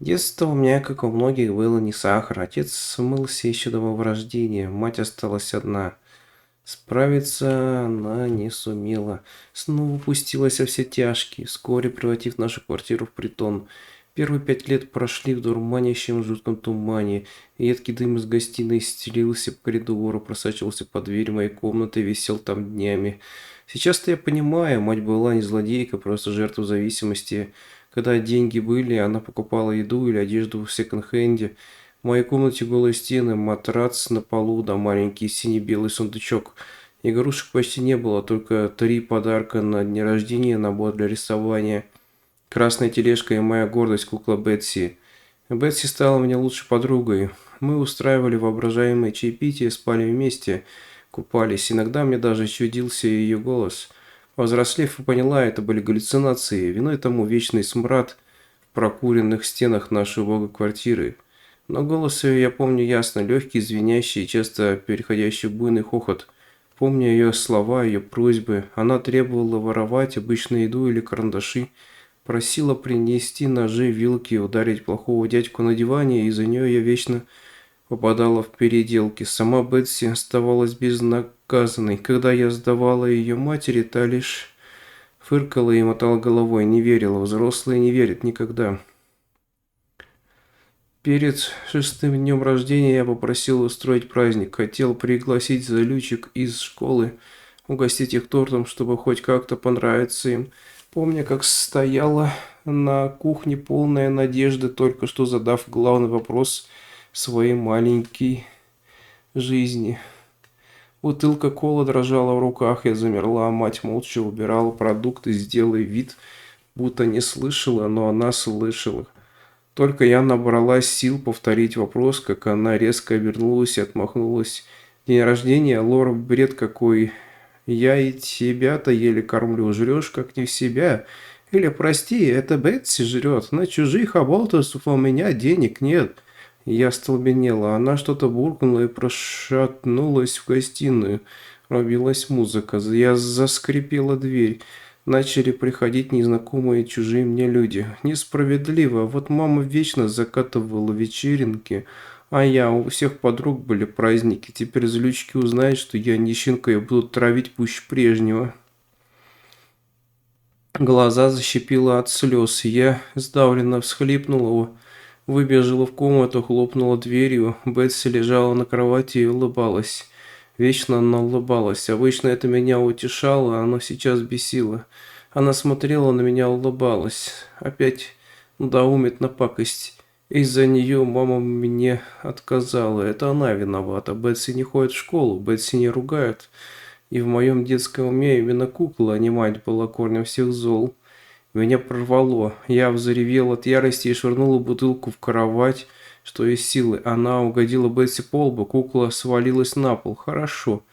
Детство у меня, как у многих, было не сахар. Отец смылся еще до моего рождения, мать осталась одна. Справиться она не сумела. Снова пустилась во все тяжкие, вскоре превратив нашу квартиру в притон. Первые 5 лет прошли в дурманящем жутком тумане. Едкий дым из гостиной стелился по коридору, просачивался под дверь моей комнаты и висел там днями. Сейчас-то я понимаю, мать была не злодейка, просто жертва зависимости. Когда деньги были, она покупала еду или одежду в секонд-хенде. В моей комнате голые стены, матрац на полу да маленький сине-белый сундучок. Игрушек почти не было, только 3 подарка на день рождения, набор для рисования, красная тележка и моя гордость кукла Бетси. Бетси стала мне лучшей подругой. Мы устраивали воображаемые чаепития, спали вместе, купались. Иногда мне даже чудился ее голос. Повзрослев, я поняла, это были галлюцинации. Виной тому вечный смрад в прокуренных стенах нашей убогой квартиры. Но голос ее я помню ясно, легкий, звенящий, часто переходящий в буйный хохот. Помню ее слова, ее просьбы. Она требовала воровать обычную еду или карандаши, просила принести ножи, вилки, ударить плохого дядьку на диване, и за нее я вечно попадала в переделки. Сама Бетси оставалась безнаказанной. Когда я сдавала ее матери, та лишь фыркала и мотала головой, не верила. Взрослые не верят никогда. Перед 6-м днем рождения я попросил устроить праздник. Хотел пригласить залючек из школы, угостить их тортом, чтобы хоть как-то понравиться им. Помню, как стояла на кухне полная надежды, только что задав главный вопрос своей маленькой жизни. Бутылка кола дрожала в руках, я замерла, а мать молча убирала продукты, сделая вид, будто не слышала, но она слышала. Только я набралась сил повторить вопрос, как она резко обернулась и отмахнулась. День рождения, Лора, бред какой. Я и тебя-то еле кормлю, жрешь как не в себя. Или, прости, это Бетси жрет. На чужих оболтусов у меня денег нет. Я столбенела. Она что-то буркнула и прошатнулась в гостиную. Пробилась музыка. Я заскрипела дверь. Начали приходить незнакомые чужие мне люди. Несправедливо. Вот мама вечно закатывала вечеринки, а я, у всех подруг были праздники. Теперь злючки узнают, что я нищенка и будут травить пуще прежнего. Глаза защипило от слез. Я сдавленно всхлипнула, выбежала в комнату, хлопнула дверью. Бетси лежала на кровати и улыбалась. Вечно она улыбалась. Обычно это меня утешало, а оно сейчас бесило. Она смотрела на меня, улыбалась. Опять надоумит на пакость. Из-за нее мама мне отказала. Это она виновата. Бетси не ходит в школу, Бетси не ругают. И в моем детском уме именно кукла, а не мать, была корнем всех зол. Меня прорвало. Я взревел от ярости и швырнула бутылку в кровать, что из силы. Она угодила Бетси по лбу, кукла свалилась на пол. Хорошо.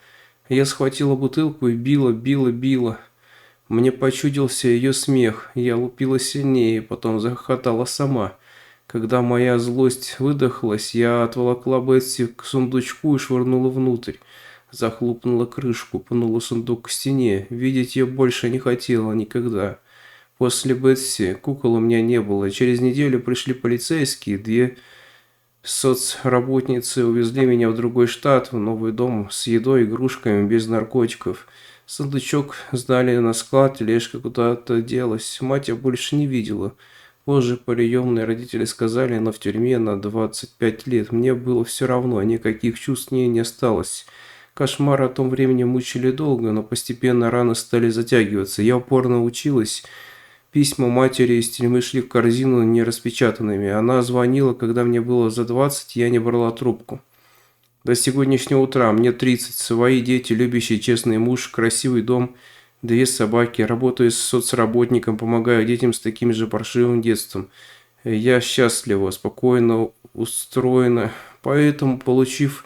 Я схватила бутылку и била. Мне почудился ее смех. Я лупила сильнее, потом захохотала сама. Когда моя злость выдохлась, я отволокла Бетси к сундучку и швырнула внутрь. Захлопнула крышку, пнула сундук к стене. Видеть ее больше не хотела никогда. После Бетси кукол у меня не было. Через неделю пришли полицейские, 2 соцработницы увезли меня в другой штат, в новый дом с едой, игрушками, без наркотиков. Сундучок сдали на склад, тележка куда-то делась. Мать я больше не видела. Позже приемные родители сказали, она в тюрьме на 25 лет. Мне было все равно, никаких чувств в ней не осталось. Кошмары о том времени мучили долго, но постепенно раны стали затягиваться. Я упорно училась. Письма матери из тюрьмы шли в корзину нераспечатанными. Она звонила, когда мне было за 20, я не брала трубку. До сегодняшнего утра мне 30, свои дети, любящий честный муж, красивый дом, 2 собаки. Работаю с соцработником, помогаю детям с таким же паршивым детством. Я счастлива, спокойно устроена. Поэтому, получив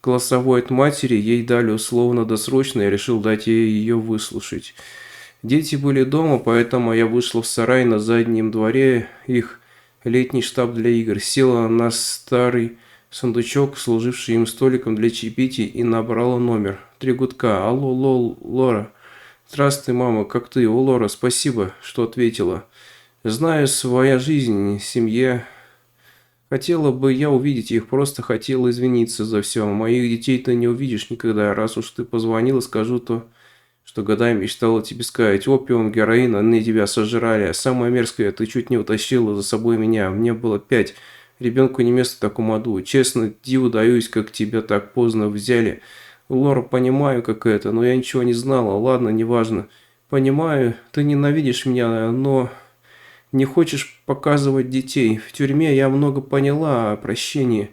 голосовой от матери, ей дали условно-досрочно, я решил дать ей ее выслушать. Дети были дома, поэтому я вышла в сарай на заднем дворе, их летний штаб для игр, села на старый сундучок, служивший им столиком для чаепитий, и набрала номер. 3 гудка. Алло, Лора. Здравствуй, мама, как ты? О, Лора, спасибо, что ответила. Знаю, своя жизнь, семья, Хотела бы я увидеть их, просто хотела извиниться за все. Моих детей ты не увидишь никогда. Раз уж ты позвонила, скажу то, что годами мечтала тебе сказать. Опиум, героин, они тебя сожрали. А самое мерзкое, ты чуть не утащила за собой меня. Мне было 5. Ребенку не место в таком аду. Честно, диву даюсь, как тебя так поздно взяли. Лора, понимаю, как это, но я ничего не знала. Ладно, неважно. Понимаю, ты ненавидишь меня, но не хочешь показывать детей. В тюрьме я много поняла о прощении.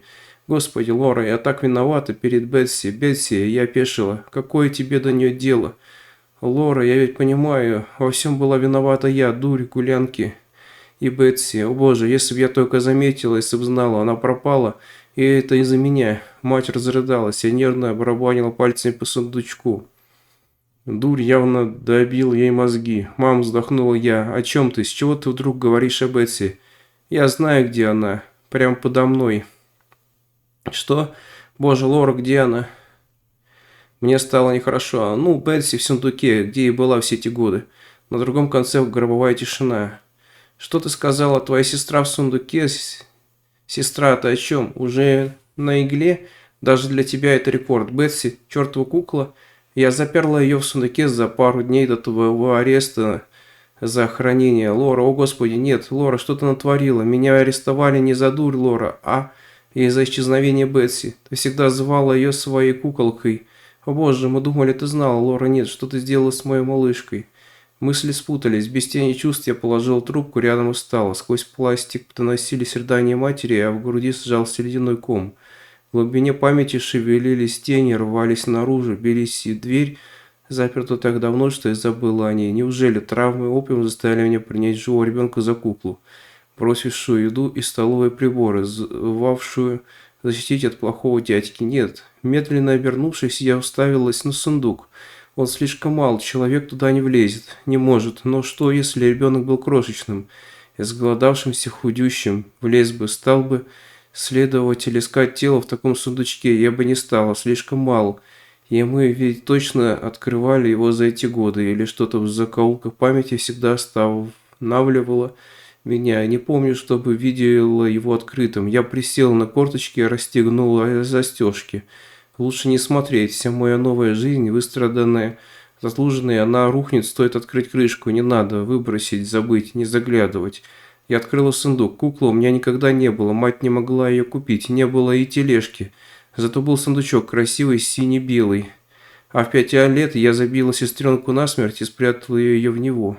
Господи, Лора, я так виновата перед Бетси. Бетси, я опешила. Какое тебе до нее дело? Лора, я ведь понимаю, во всем была виновата я, дурь, гулянки. И Бетси, о боже, если бы я только заметила, если бы знала, она пропала. И это из-за меня. Мать разрыдалась, я нервно барабанила пальцами по сундучку. Дурь явно добил ей мозги. «Мам», вздохнула я, — «о чем ты? С чего ты вдруг говоришь о Бетси?» «Я знаю, где она. Прямо подо мной». «Что? Боже, Лора, где она?» Мне стало нехорошо. Ну, Бетси в сундуке, где и была все эти годы. На другом конце гробовая тишина. «Что ты сказала? Твоя сестра в сундуке?» «Сестра, ты о чем? Уже на игле? Даже для тебя это рекорд. Бетси, чертова кукла. Я заперла ее в сундуке за пару дней до твоего ареста за хранение. Лора, о господи, нет, Лора, что ты натворила? Меня арестовали не за дурь, Лора, а из-за исчезновения Бетси. Ты всегда звала ее своей куколкой. О боже, мы думали, ты знала, Лора, нет, что ты сделала с моей малышкой?» Мысли спутались. Без тени чувств я положил трубку, рядом и встал. Сквозь пластик доносились рыдания матери, а в груди сжался ледяной ком. В глубине памяти шевелились тени, рвались наружу, бились и дверь, заперта так давно, что я забыла о ней. Неужели травмы и опиум заставили меня принять живого ребенка за куклу, бросившую еду и столовые приборы, звавшую защитить от плохого дядьки? Нет. Медленно обернувшись, я уставилась на сундук. Он слишком мал, человек туда не влезет, не может. Но что, если ребенок был крошечным, изголодавшимся, худющим, влез бы, стал бы следователь искать тело в таком сундучке? Я бы не стала, слишком мал. И мы ведь точно открывали его за эти годы, или что-то в закоулках памяти всегда останавливало меня. Не помню, чтобы видела его открытым. Я присела на корточки и расстегнула застежки. Лучше не смотреть. Вся моя новая жизнь, выстраданная, заслуженная, она рухнет, стоит открыть крышку. Не надо выбросить, забыть, не заглядывать. Я открыла сундук. Куклы у меня никогда не было. Мать не могла ее купить. Не было и тележки. Зато был сундучок, красивый, сине-белый. А в 5 лет я забила сестренку насмерть и спрятала ее в него.